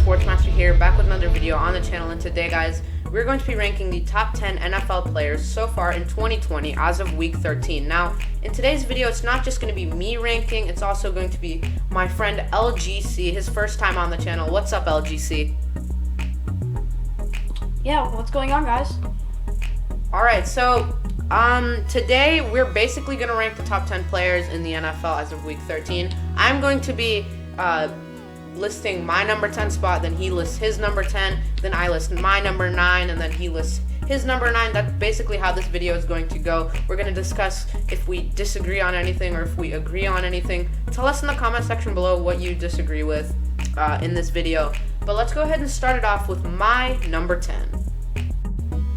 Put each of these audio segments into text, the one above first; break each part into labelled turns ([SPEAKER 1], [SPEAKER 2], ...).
[SPEAKER 1] boy Sportsmaster here, back with another video on the channel, and today guys, we're going to be ranking the top 10 NFL players so far in 2020 as of week 13. Now, in today's video, it's not just going to be me ranking, it's also going to be my friend LGC, his first time on the channel. What's up, LGC?
[SPEAKER 2] Yeah, what's going on, guys?
[SPEAKER 1] Alright, so today we're basically going to rank the top 10 players in the NFL as of week 13. I'm going to be listing my number 10 spot, then he lists his number 10, then I list my number 9, and then he lists his number 9. That's basically how this video is going to go. We're going to discuss if we disagree on anything or if we agree on anything. Tell us in the comment section below what you disagree with in this video. But let's go ahead and start it off with my number 10.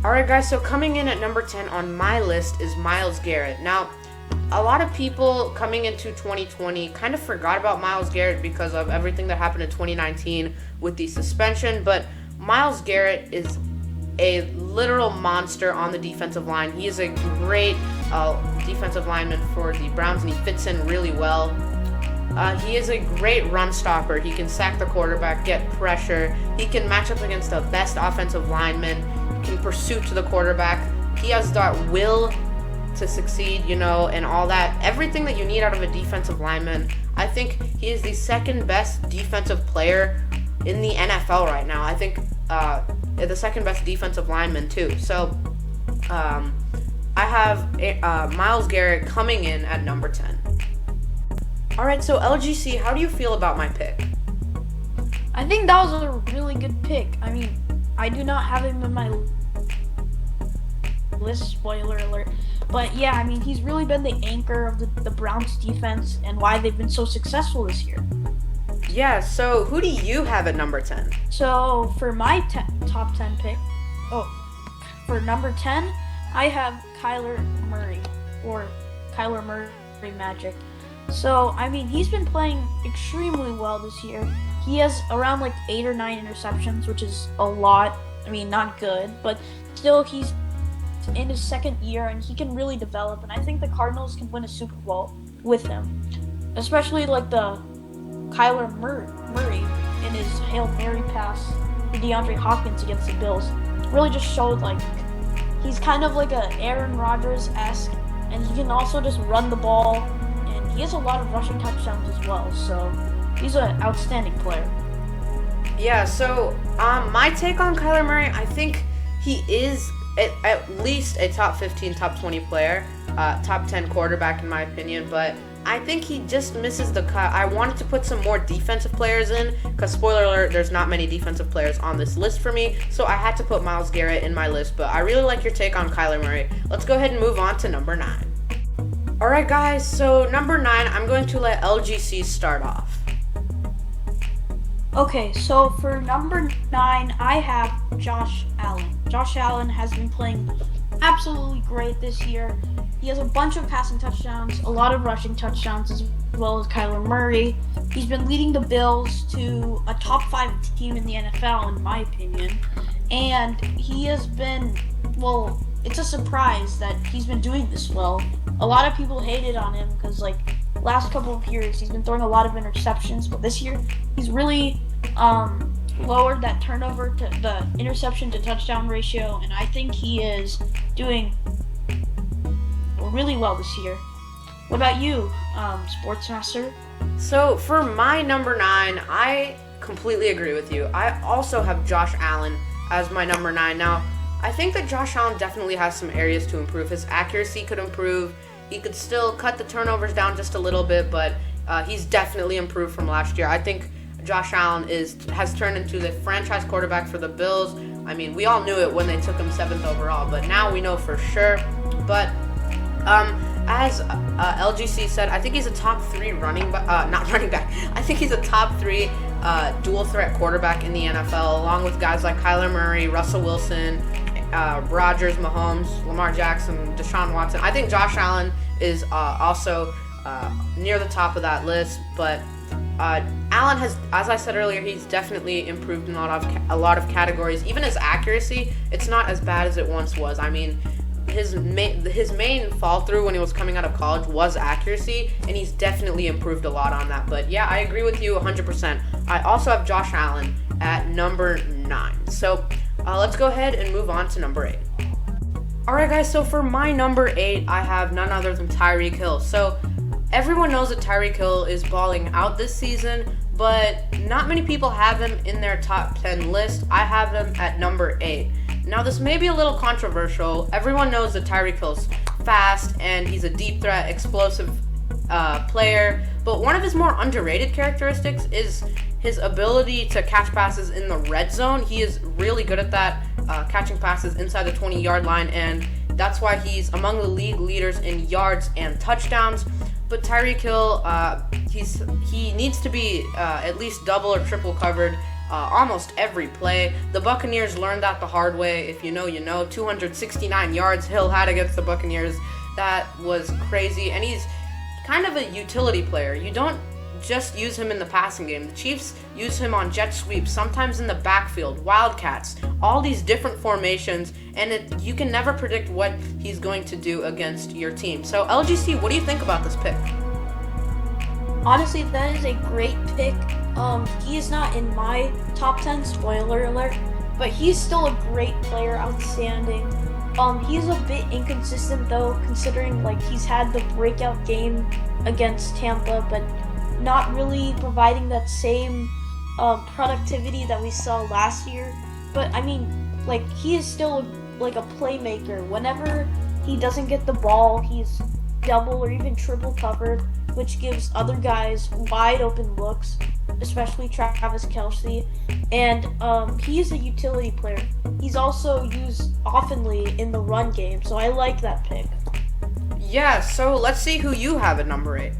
[SPEAKER 1] Alright guys, so coming in at number 10 on my list is Myles Garrett. Now, a lot of people coming into 2020 kind of forgot about Myles Garrett because of everything that happened in 2019 with the suspension, but Myles Garrett is a literal monster on the defensive line. He is a great defensive lineman for the Browns, and he fits in really well. He is a great run stopper. He can sack the quarterback, get pressure. He can match up against the best offensive linemen. He can pursue to the quarterback. He has that will to succeed, and all that. Everything that you need out of a defensive lineman. I think he is the second best defensive player in the NFL right now. I think the second best defensive lineman too. So I have Myles Garrett coming in at number 10. Alright, so LGC, how do you feel about my pick?
[SPEAKER 2] I think that was a really good pick. I mean, I do not have him in my list, spoiler alert. But yeah, I mean, he's really been the anchor of the Browns defense and why they've been so successful this year.
[SPEAKER 1] Yeah, so who do you have at number 10?
[SPEAKER 2] So for my top 10 pick, for number 10, I have Kyler Murray, or Kyler Murray Magic. So, I mean, he's been playing extremely well this year. He has around like 8 or 9 interceptions, which is a lot. I mean, not good, but still he's in his second year and he can really develop, and I think the Cardinals can win a Super Bowl with him, especially like the Kyler Murray in his Hail Mary pass to DeAndre Hopkins against the Bills really just showed like he's kind of like a Aaron Rodgers-esque, and he can also just run the ball, and he has a lot of rushing touchdowns as well, so he's an outstanding player.
[SPEAKER 1] Yeah, so my take on Kyler Murray, I think he is at least a top 15, top 20 player, top 10 quarterback in my opinion, but I think he just misses the cut. I wanted to put some more defensive players in, because spoiler alert, there's not many defensive players on this list for me, so I had to put Myles Garrett in my list, but I really like your take on Kyler Murray. Let's go ahead and move on to number 9. Alright guys, so number 9, I'm going to let LGC start off.
[SPEAKER 2] Okay, so for number 9, I have Josh Allen. Josh Allen has been playing absolutely great this year. He has a bunch of passing touchdowns, a lot of rushing touchdowns, as well as Kyler Murray. He's been leading the Bills to a top 5 team in the NFL, in my opinion. And he has been, well, it's a surprise that he's been doing this well. A lot of people hated on him because, like, last couple of years he's been throwing a lot of interceptions, but this year he's really lowered that turnover to the interception to touchdown ratio, and I think he is doing really well this year. What about you, Sportsmaster?
[SPEAKER 1] So for my number 9, I completely agree with you. I also have Josh Allen as my number 9. Now, I think that Josh Allen definitely has some areas to improve. His accuracy could improve. He could still cut the turnovers down just a little bit, but he's definitely improved from last year. I think Josh Allen has turned into the franchise quarterback for the Bills. I mean, we all knew it when they took him 7th overall, but now we know for sure. But as LGC said, I think he's a top 3 not running back. I think he's a top 3 dual threat quarterback in the NFL, along with guys like Kyler Murray, Russell Wilson, Rodgers, Mahomes, Lamar Jackson, Deshaun Watson. I think Josh Allen is also near the top of that list, but Allen has, as I said earlier, he's definitely improved in a lot of categories. Even his accuracy, it's not as bad as it once was. I mean, his main fall through when he was coming out of college was accuracy, and he's definitely improved a lot on that. But yeah, I agree with you 100%. I also have Josh Allen at number 9. So let's go ahead and move on to number 8. Alright guys, so for my number 8, I have none other than Tyreek Hill. So everyone knows that Tyreek Hill is balling out this season, but not many people have him in their top 10 list. I have him at number 8. Now this may be a little controversial. Everyone knows that Tyreek Hill's fast and he's a deep threat, explosive player, but one of his more underrated characteristics is his ability to catch passes in the red zone. He is really good at that, catching passes inside the 20-yard line, and that's why he's among the league leaders in yards and touchdowns. But Tyreek Hill, he needs to be at least double or triple covered almost every play. The Buccaneers learned that the hard way. If you know, you know. 269 yards Hill had against the Buccaneers. That was crazy, and he's kind of a utility player. You don't just use him in the passing game. The Chiefs use him on jet sweeps, sometimes in the backfield, wildcats, all these different formations, and you can never predict what he's going to do against your team. So LGC, what do you think about this pick?
[SPEAKER 2] Honestly, that is a great pick. He is not in my top 10, spoiler alert, but he's still a great player, outstanding. He's a bit inconsistent though, considering like he's had the breakout game against Tampa, but not really providing that same productivity that we saw last year. But I mean, like, he is still like a playmaker. Whenever he doesn't get the ball, he's double or even triple covered, which gives other guys wide open looks, especially Travis Kelce. And he is a utility player. He's also used oftenly in the run game, so I like that pick.
[SPEAKER 1] Yeah, so let's see who you have at number 8.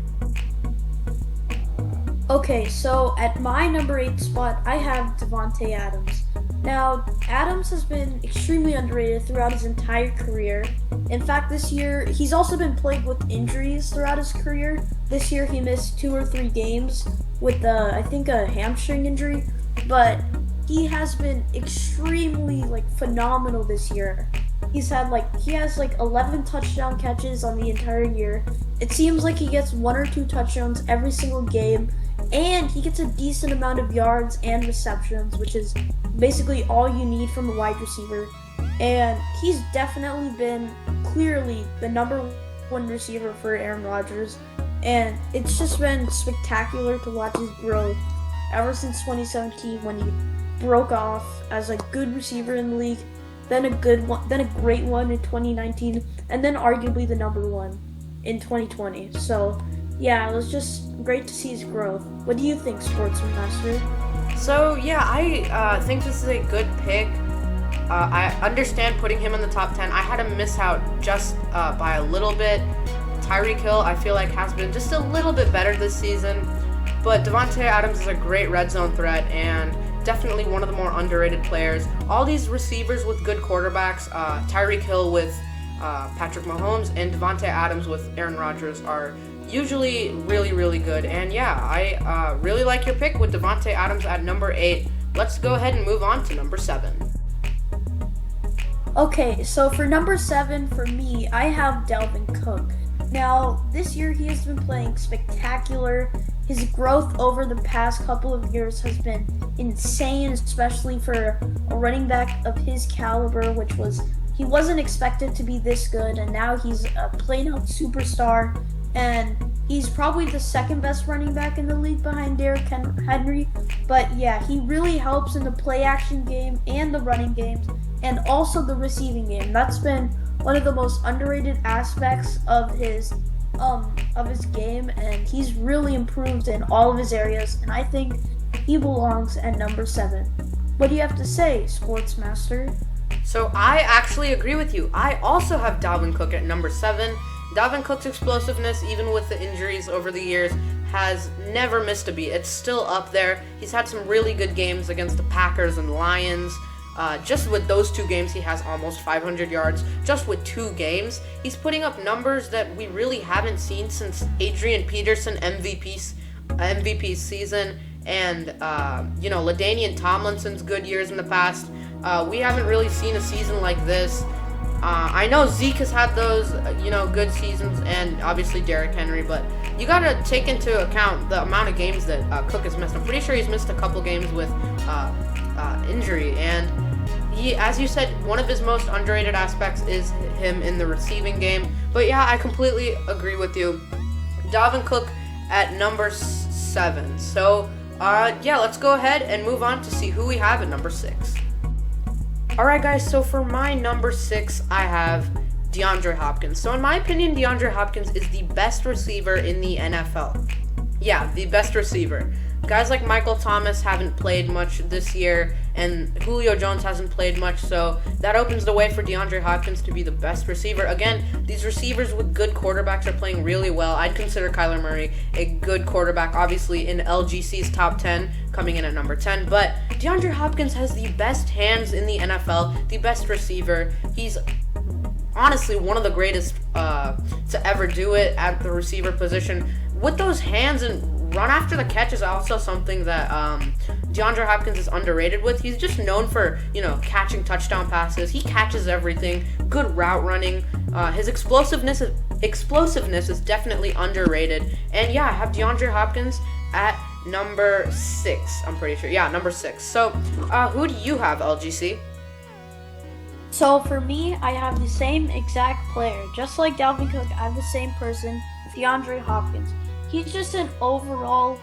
[SPEAKER 2] Okay, so at my number 8 spot, I have Davante Adams. Now, Adams has been extremely underrated throughout his entire career. In fact, this year, he's also been plagued with injuries throughout his career. This year, he missed 2 or 3 games with, I think, a hamstring injury. But he has been extremely, phenomenal this year. He has 11 touchdown catches on the entire year. It seems like he gets 1 or 2 touchdowns every single game. And he gets a decent amount of yards and receptions, which is basically all you need from a wide receiver. And he's definitely been clearly the number 1 receiver for Aaron Rodgers. And it's just been spectacular to watch his growth ever since 2017 when he broke off as a good receiver in the league, then a great one in 2019, and then arguably the number 1 in 2020. So yeah, it was just great to see his growth. What do you think, Sportsman Master?
[SPEAKER 1] So yeah, I think this is a good pick. I understand putting him in the top 10. I had him miss out just by a little bit. Tyreek Hill, I feel like, has been just a little bit better this season. But Davante Adams is a great red zone threat and definitely one of the more underrated players. All these receivers with good quarterbacks, Tyreek Hill with Patrick Mahomes and Davante Adams with Aaron Rodgers, are usually really, really good. And yeah, I really like your pick with Davante Adams at number 8. Let's go ahead and move on to number 7.
[SPEAKER 2] Okay, so for number 7, for me, I have Dalvin Cook. Now, this year he has been playing spectacular. His growth over the past couple of years has been insane, especially for a running back of his caliber, he wasn't expected to be this good, and now he's a plain-out superstar. And he's probably the second best running back in the league behind Derrick Henry. But yeah, he really helps in the play action game and the running games and also the receiving game. That's been one of the most underrated aspects of his game, and he's really improved in all of his areas, and I think he belongs at number 7. What do you have to say, Sportsmaster?
[SPEAKER 1] So I actually agree with you. I also have Dalvin Cook at number 7. Dalvin Cook's explosiveness, even with the injuries over the years, has never missed a beat. It's still up there. He's had some really good games against the Packers and Lions. Just with those 2 games, he has almost 500 yards. Just with 2 games, he's putting up numbers that we really haven't seen since Adrian Peterson MVP season, and LaDainian Tomlinson's good years in the past. We haven't really seen a season like this. I know Zeke has had those, good seasons, and obviously Derrick Henry, but you got to take into account the amount of games that Cook has missed. I'm pretty sure he's missed a couple games with injury, and he, as you said, one of his most underrated aspects is him in the receiving game. But yeah, I completely agree with you. Dalvin Cook at number 7. So let's go ahead and move on to see who we have at number 6. Alright guys, so for my number 6, I have DeAndre Hopkins. So in my opinion, DeAndre Hopkins is the best receiver in the NFL. Yeah, the best receiver. Guys like Michael Thomas haven't played much this year, and Julio Jones hasn't played much, so that opens the way for DeAndre Hopkins to be the best receiver. Again, these receivers with good quarterbacks are playing really well. I'd consider Kyler Murray a good quarterback, obviously in LGC's top 10, coming in at number 10, but DeAndre Hopkins has the best hands in the NFL, the best receiver. He's honestly one of the greatest to ever do it at the receiver position. With those hands and run after the catch is also something that DeAndre Hopkins is underrated with. He's just known for, catching touchdown passes. He catches everything. Good route running. His explosiveness is definitely underrated. And yeah, I have DeAndre Hopkins at number 6. I'm pretty sure. Yeah, number 6. So, who do you have, LGC?
[SPEAKER 2] So for me, I have the same exact player. Just like Dalvin Cook, I have the same person, DeAndre Hopkins. He's just an overall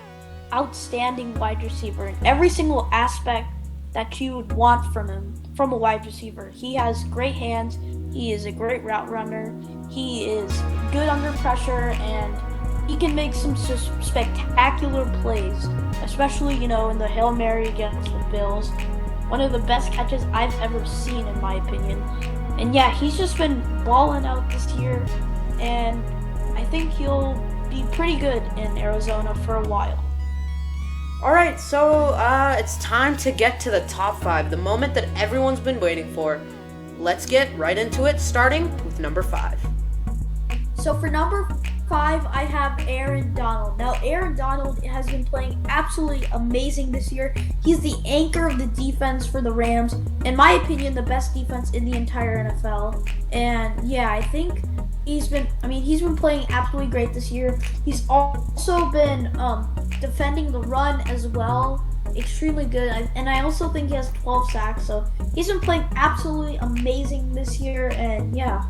[SPEAKER 2] outstanding wide receiver in every single aspect that you would want from him, from a wide receiver. He has great hands. He is a great route runner. He is good under pressure, and he can make some spectacular plays, especially, in the Hail Mary against the Bills. One of the best catches I've ever seen, in my opinion. And yeah, he's just been balling out this year, and I think he'll be pretty good in Arizona for a while.
[SPEAKER 1] Alright, so it's time to get to the top 5, the moment that everyone's been waiting for. Let's get right into it, starting with number 5.
[SPEAKER 2] So for number 5, I have Aaron Donald. Now, Aaron Donald has been playing absolutely amazing this year. He's the anchor of the defense for the Rams. In my opinion, the best defense in the entire NFL. And yeah, I think he's been playing absolutely great this year. He's also been defending the run as well. Extremely good. And I also think he has 12 sacks. So he's been playing absolutely amazing this year. And yeah.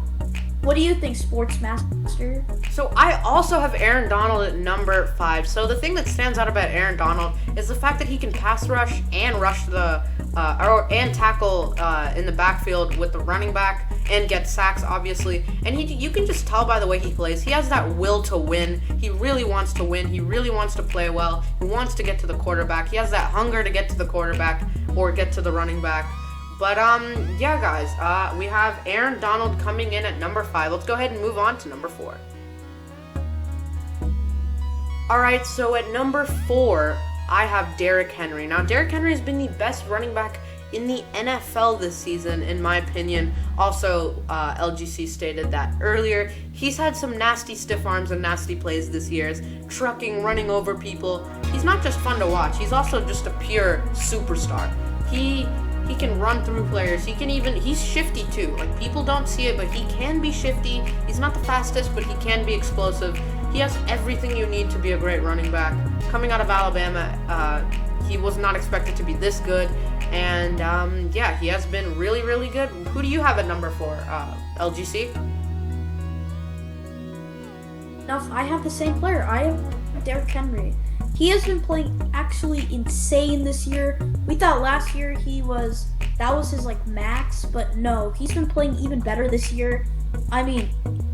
[SPEAKER 2] What do you think, Sportsmaster?
[SPEAKER 1] So I also have Aaron Donald at number 5. So the thing that stands out about Aaron Donald is the fact that he can pass rush and and tackle in the backfield with the running back and get sacks, obviously. And you can just tell by the way he plays. He has that will to win. He really wants to win. He really wants to play well. He wants to get to the quarterback. He has that hunger to get to the quarterback or get to the running back. But, yeah, guys, we have Aaron Donald coming in at number 5. Let's go ahead and move on to number 4. Alright, so at number 4, I have Derrick Henry. Now, Derrick Henry has been the best running back in the NFL this season, in my opinion. Also, LGC stated that earlier. He's had some nasty stiff arms and nasty plays this year, trucking, running over people. He's not just fun to watch. He's also just a pure superstar. He can run through players. He's shifty too. Like, people don't see it, but he can be shifty. He's not the fastest, but he can be explosive. He has everything you need to be a great running back. Coming out of Alabama, he was not expected to be this good. And, yeah, he has been really, really good. Who do you have at number 4, LGC?
[SPEAKER 2] Now, I have the same player. I have Derrick Henry. He has been playing actually insane this year. We thought last year that was his max, but no, he's been playing even better this year. I mean,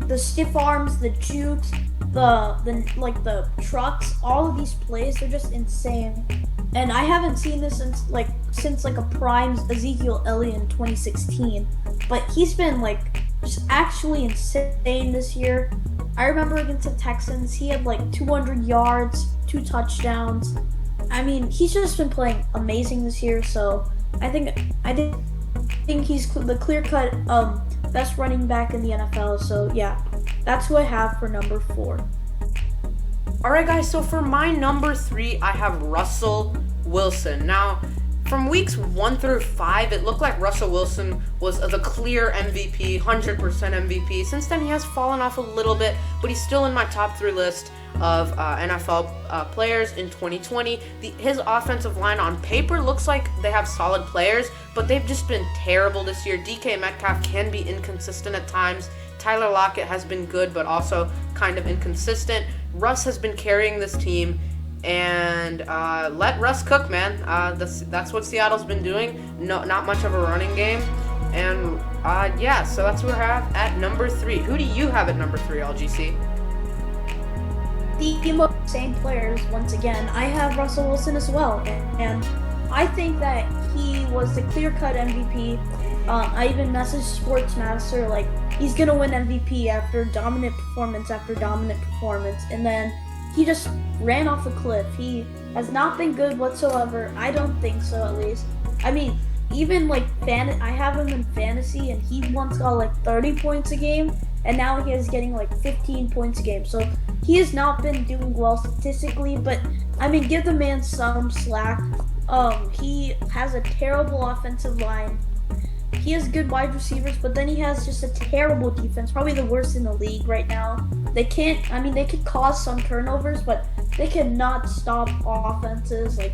[SPEAKER 2] the stiff arms, the jukes, the trucks, all of these plays, they're just insane. And I haven't seen this since a prime Ezekiel Elliott in 2016. But he's been just actually insane this year. I remember against the Texans, he had 200 yards, 2 touchdowns. I mean, he's just been playing amazing this year. So I think he's the clear-cut best running back in the NFL. So yeah, that's who I have for number 4. All
[SPEAKER 1] right, guys. So for my number 3, I have Russell Wilson. Now, from weeks 1 through 5, it looked like Russell Wilson was the clear MVP, 100% MVP. Since then, he has fallen off a little bit, but he's still in my top 3 list of NFL players in 2020. His offensive line on paper looks like they have solid players, but they've just been terrible this year. DK Metcalf can be inconsistent at times. Tyler Lockett has been good, but also kind of inconsistent. Russ has been carrying this team, and let Russ cook, man. That's what Seattle's been doing. No, not much of a running game, and so that's what we have at number 3. Who do you have at number 3, LGC?
[SPEAKER 2] The same players once again. I have Russell Wilson as well, and I think that he was the clear-cut MVP. I even messaged Sportsmaster like he's gonna win MVP after dominant performance, and then he just ran off a cliff. He has not been good whatsoever. I don't think so, at least. I mean, even like I have him in fantasy, and he once got like 30 points a game, and now he is getting like 15 points a game. So he has not been doing well statistically, but I mean, give the man some slack. He has a terrible offensive line. He has good wide receivers, but then he has just a terrible defense, probably the worst in the league right now. They could cause some turnovers, but they cannot stop offenses. Like,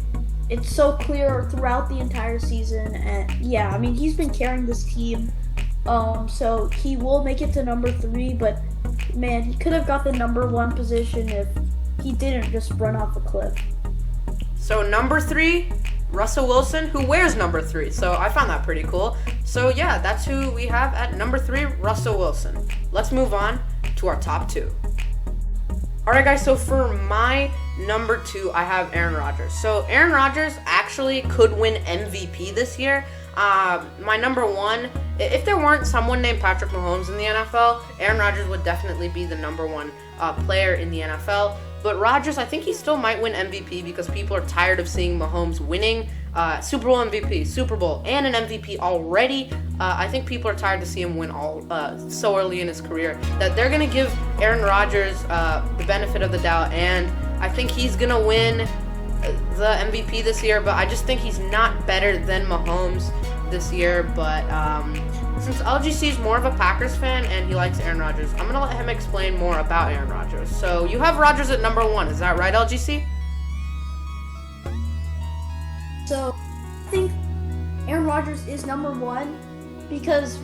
[SPEAKER 2] it's so clear throughout the entire season, and yeah, I mean, he's been carrying this team. So he will make it to number 3, but man, he could have got the number 1 position if he didn't just run off a cliff.
[SPEAKER 1] So number 3, Russell Wilson, who wears number 3. So I found that pretty cool. So yeah, that's who we have at number 3, Russell Wilson. Let's move on to our top 2. Alright guys, so for my number 2, I have Aaron Rodgers. So Aaron Rodgers actually could win MVP this year. My number 1, if there weren't someone named Patrick Mahomes in the NFL, Aaron Rodgers would definitely be the number 1 player in the NFL. But Rodgers, I think he still might win MVP because people are tired of seeing Mahomes winning Super Bowl MVP, Super Bowl, and an MVP already. I think people are tired to see him win all so early in his career that they're going to give Aaron Rodgers the benefit of the doubt, and I think he's going to win the MVP this year, but I just think he's not better than Mahomes this year. But since LGC is more of a Packers fan and he likes Aaron Rodgers, I'm going to let him explain more about Aaron Rodgers. So you have Rodgers at number 1, is that right, LGC?
[SPEAKER 2] So I think Aaron Rodgers is number 1 because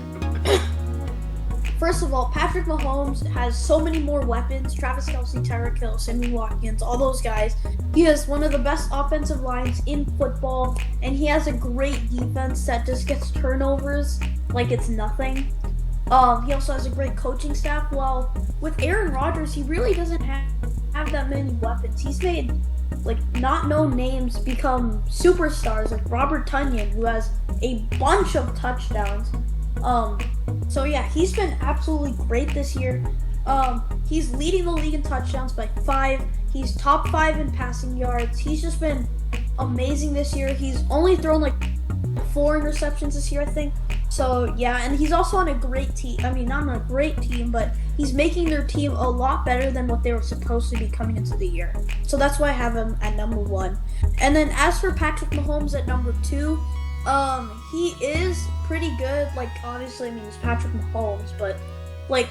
[SPEAKER 2] first of all, Patrick Mahomes has so many more weapons. Travis Kelce, Tyreek Hill, Sammy Watkins, all those guys. He has one of the best offensive lines in football, and he has a great defense that just gets turnovers like it's nothing. He also has a great coaching staff. While with Aaron Rodgers, he really doesn't have that many weapons. He's made like not known names become superstars, like Robert Tonyan, who has a bunch of touchdowns. So yeah, he's been absolutely great this year. He's leading the league in touchdowns by 5. He's top 5 in passing yards. He's just been amazing this year. He's only thrown like 4 interceptions this year, I think. So yeah, and he's also on a great team. I mean, not on a great team, but he's making their team a lot better than what they were supposed to be coming into the year. So that's why I have him at number 1. And then as for Patrick Mahomes at number 2, he is pretty good. Like, obviously, I mean, he's Patrick Mahomes, but like,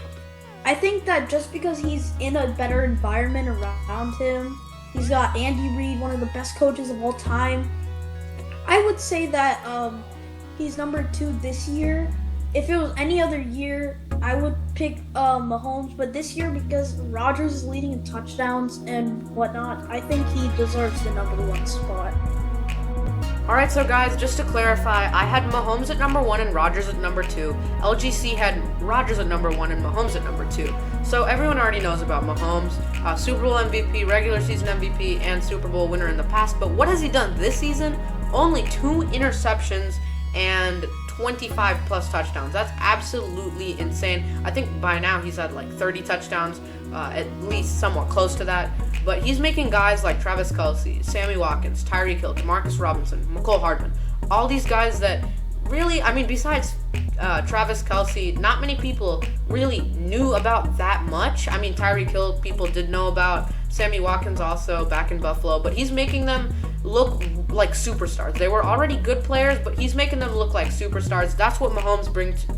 [SPEAKER 2] I think that just because he's in a better environment around him, he's got Andy Reid, one of the best coaches of all time. I would say that he's number 2 this year. If it was any other year, I would pick Mahomes, but this year, because Rodgers is leading in touchdowns and whatnot, I think he deserves the number 1 spot.
[SPEAKER 1] Alright, so guys, just to clarify, I had Mahomes at number 1 and Rodgers at number 2. LGC had Rodgers at number 1 and Mahomes at number 2. So everyone already knows about Mahomes, Super Bowl MVP, regular season MVP, and Super Bowl winner in the past. But what has he done this season? Only 2 interceptions and 25 plus touchdowns. That's absolutely insane. I think by now he's had like 30 touchdowns, at least somewhat close to that. But he's making guys like Travis Kelce, Sammy Watkins, Tyreek Hill, Demarcus Robinson, Mecole Hardman, all these guys that really, I mean, besides Travis Kelce, not many people really knew about that much. I mean, Tyreek Hill people did know about, Sammy Watkins also back in Buffalo, but he's making them look like superstars. They were already good players, but he's making them look like superstars. That's what Mahomes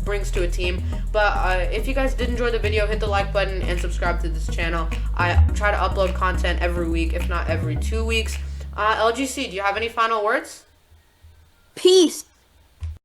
[SPEAKER 1] brings to a team. But if you guys did enjoy the video, hit the like button and subscribe to this channel. I try to upload content every week, if not every 2 weeks. LGC, do you have any final words?